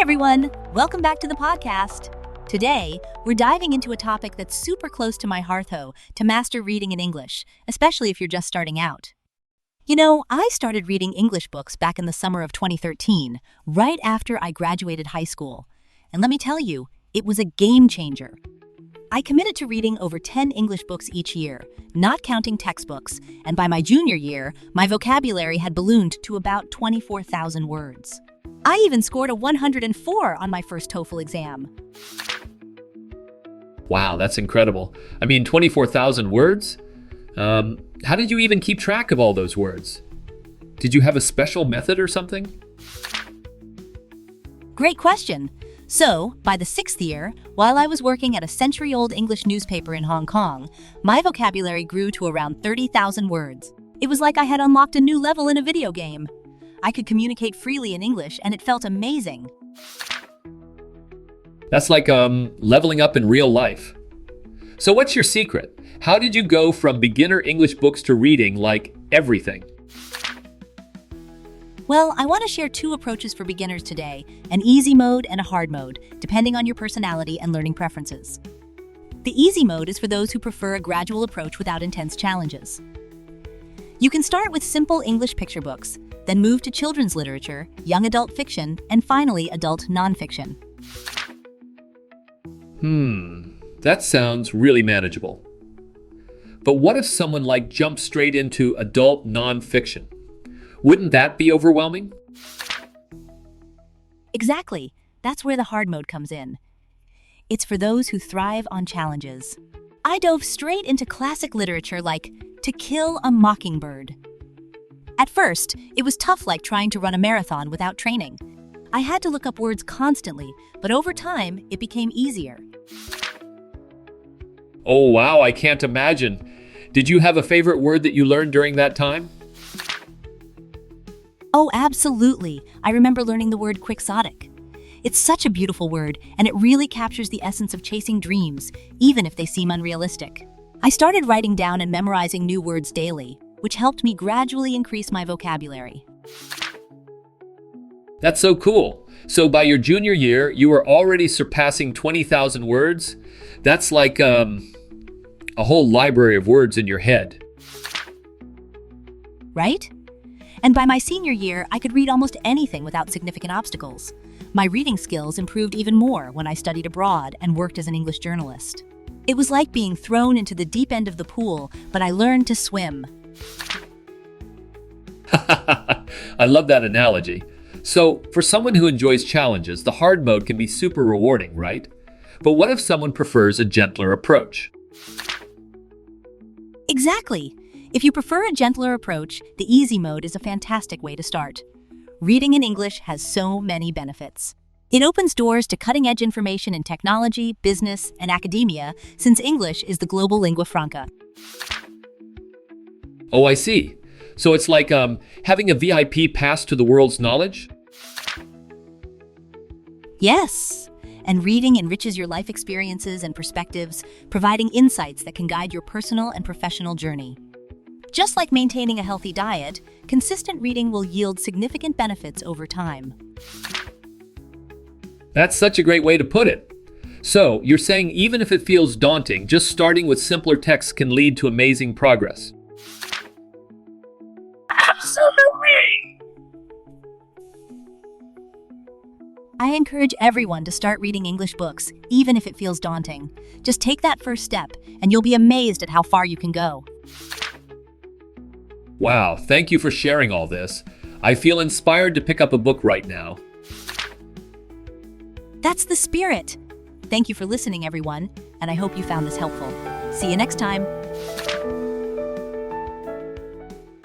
everyone. Welcome back to the podcast. Today, we're diving into a topic that's super close to my heart, to master reading in English, especially if you're just starting out. You know, I started reading English books back in the summer of 2013, right after I graduated high school. And let me tell you, it was a game changer. I committed to reading over 10 English books each year, not counting textbooks, and by my junior year, my vocabulary had ballooned to about 24,000 words. I even scored a 104 on my first TOEFL exam. Wow, that's incredible. 24,000 words? How did you even keep track of all those words? Did you have a special method or something? Great question. So, by the 6th year, while I was working at a century-old English newspaper in Hong Kong, my vocabulary grew to around 30,000 words. It was like I had unlocked a new level in a video game. I could communicate freely in English, and it felt amazing. That's like leveling up in real life. So what's your secret? How did you go from beginner English books to reading like everything? Well, I want to share two approaches for beginners today, an easy mode and a hard mode, depending on your personality and learning preferences. The easy mode is for those who prefer a gradual approach without intense challenges. You can start with simple English picture books, then move to children's literature, young adult fiction, and finally adult nonfiction. That sounds really manageable. But what if someone jumps straight into adult nonfiction? Wouldn't that be overwhelming? Exactly. That's where the hard mode comes in. It's for those who thrive on challenges. I dove straight into classic literature like To Kill a Mockingbird. At first, it was tough, like trying to run a marathon without training. I had to look up words constantly, but over time, it became easier. Oh, wow, I can't imagine. Did you have a favorite word that you learned during that time? Oh, absolutely. I remember learning the word quixotic. It's such a beautiful word, and it really captures the essence of chasing dreams, even if they seem unrealistic. I started writing down and memorizing new words daily, which helped me gradually increase my vocabulary. That's so cool. So by your junior year, you were already surpassing 20,000 words? That's like a whole library of words in your head. Right? And by my senior year, I could read almost anything without significant obstacles. My reading skills improved even more when I studied abroad and worked as an English journalist. It was like being thrown into the deep end of the pool, but I learned to swim. I love that analogy. So, for someone who enjoys challenges, the hard mode can be super rewarding, right? But what if someone prefers a gentler approach? Exactly. If you prefer a gentler approach, the easy mode is a fantastic way to start. Reading in English has so many benefits. It opens doors to cutting-edge information in technology, business, and academia, since English is the global lingua franca. Oh, I see. So it's like having a VIP pass to the world's knowledge? Yes. And reading enriches your life experiences and perspectives, providing insights that can guide your personal and professional journey. Just like maintaining a healthy diet, consistent reading will yield significant benefits over time. That's such a great way to put it. So, you're saying even if it feels daunting, just starting with simpler texts can lead to amazing progress. Absolutely! I encourage everyone to start reading English books, even if it feels daunting. Just take that first step, and you'll be amazed at how far you can go. Wow, thank you for sharing all this. I feel inspired to pick up a book right now. That's the spirit. Thank you for listening, everyone, and I hope you found this helpful. See you next time.